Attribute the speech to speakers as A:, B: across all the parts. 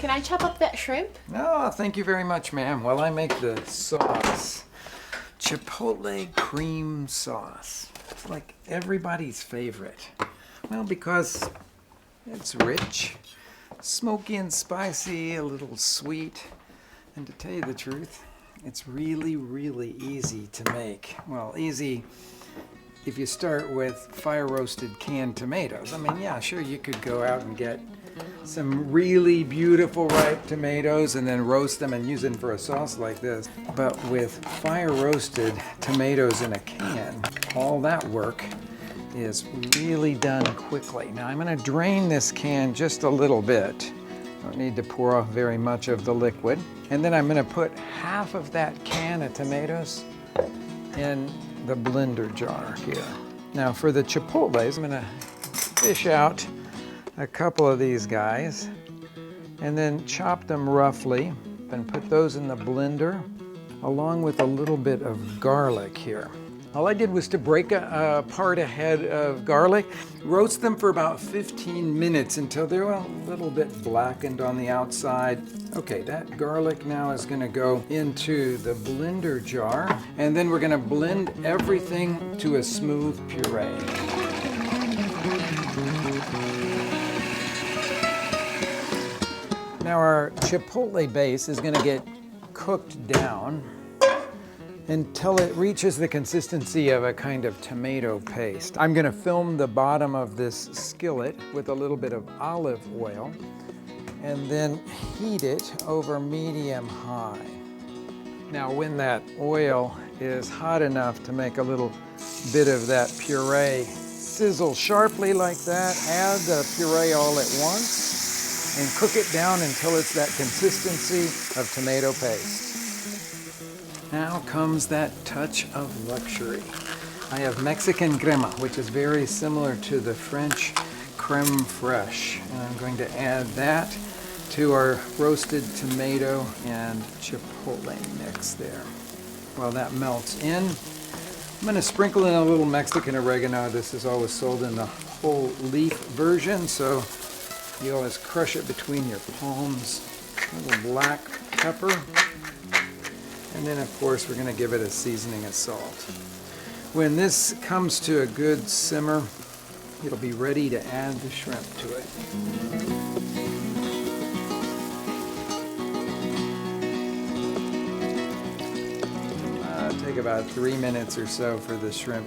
A: Can I chop up that shrimp?
B: No, thank you very much, ma'am. While I make the sauce, Chipotle cream sauce. It's like everybody's favorite. Well, because it's rich, smoky and spicy, a little sweet. And to tell you the truth, it's really, really easy to make. Well, easy if you start with fire-roasted canned tomatoes. I mean, yeah, sure, you could go out and get some really beautiful ripe tomatoes and then roast them and use them for a sauce like this. But with fire-roasted tomatoes in a can, all that work is really done quickly. Now I'm going to drain this can just a little bit. Don't need to pour off very much of the liquid. And then I'm going to put half of that can of tomatoes in the blender jar here. Now for the chipotles, I'm going to fish out a couple of these guys and then chop them roughly and put those in the blender along with a little bit of garlic here. All I did was to break apart a head of garlic, roast them for about 15 minutes until they're a little bit blackened on the outside. Okay, that garlic now is going to go into the blender jar, and then we're going to blend everything to a smooth puree. Now our chipotle base is going to get cooked down until it reaches the consistency of a kind of tomato paste. I'm going to film the bottom of this skillet with a little bit of olive oil and then heat it over medium-high. Now when that oil is hot enough to make a little bit of that puree sizzle sharply like that, add the puree all at once and cook it down until it's that consistency of tomato paste. Now comes that touch of luxury. I have Mexican crema, which is very similar to the French creme fraiche. And I'm going to add that to our roasted tomato and chipotle mix there. While that melts in, I'm going to sprinkle in a little Mexican oregano. This is always sold in the whole leaf version, so you always crush it between your palms. A little black pepper. And then, of course, we're going to give it a seasoning of salt. When this comes to a good simmer, it'll be ready to add the shrimp to it. Take about 3 minutes or so for the shrimp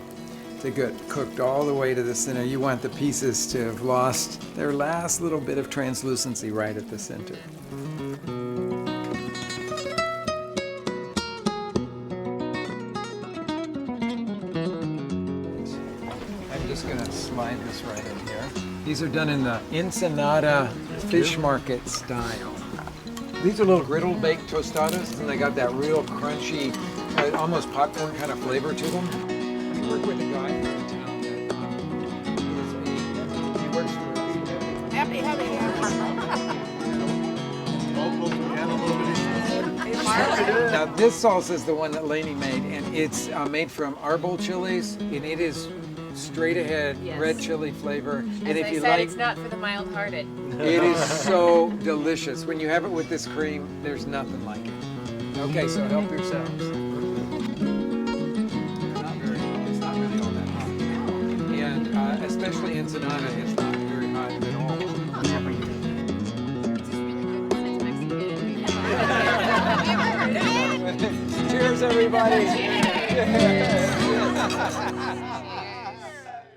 B: to get cooked all the way to the center. You want the pieces to have lost their last little bit of translucency right at the center. Just going to slide this right in here. These are done in the Ensenada fish market style. These are little griddle baked tostadas, and they got that real crunchy, almost popcorn kind of flavor to them. I work with a guy from town that he works for
A: Happy having you.
B: Now this salsa is the one that Lainey made, and it's made from arbol chilies, and it is straight ahead, yes, red chili flavor.
A: And
B: if you
A: said,
B: like,
A: it's not for the mild-hearted.
B: It is so delicious. When you have it with this cream, there's nothing like it. Okay, so help yourselves. It's not really all that hot. And especially Ensenada is not very hot at all. Cheers, everybody. Cheers.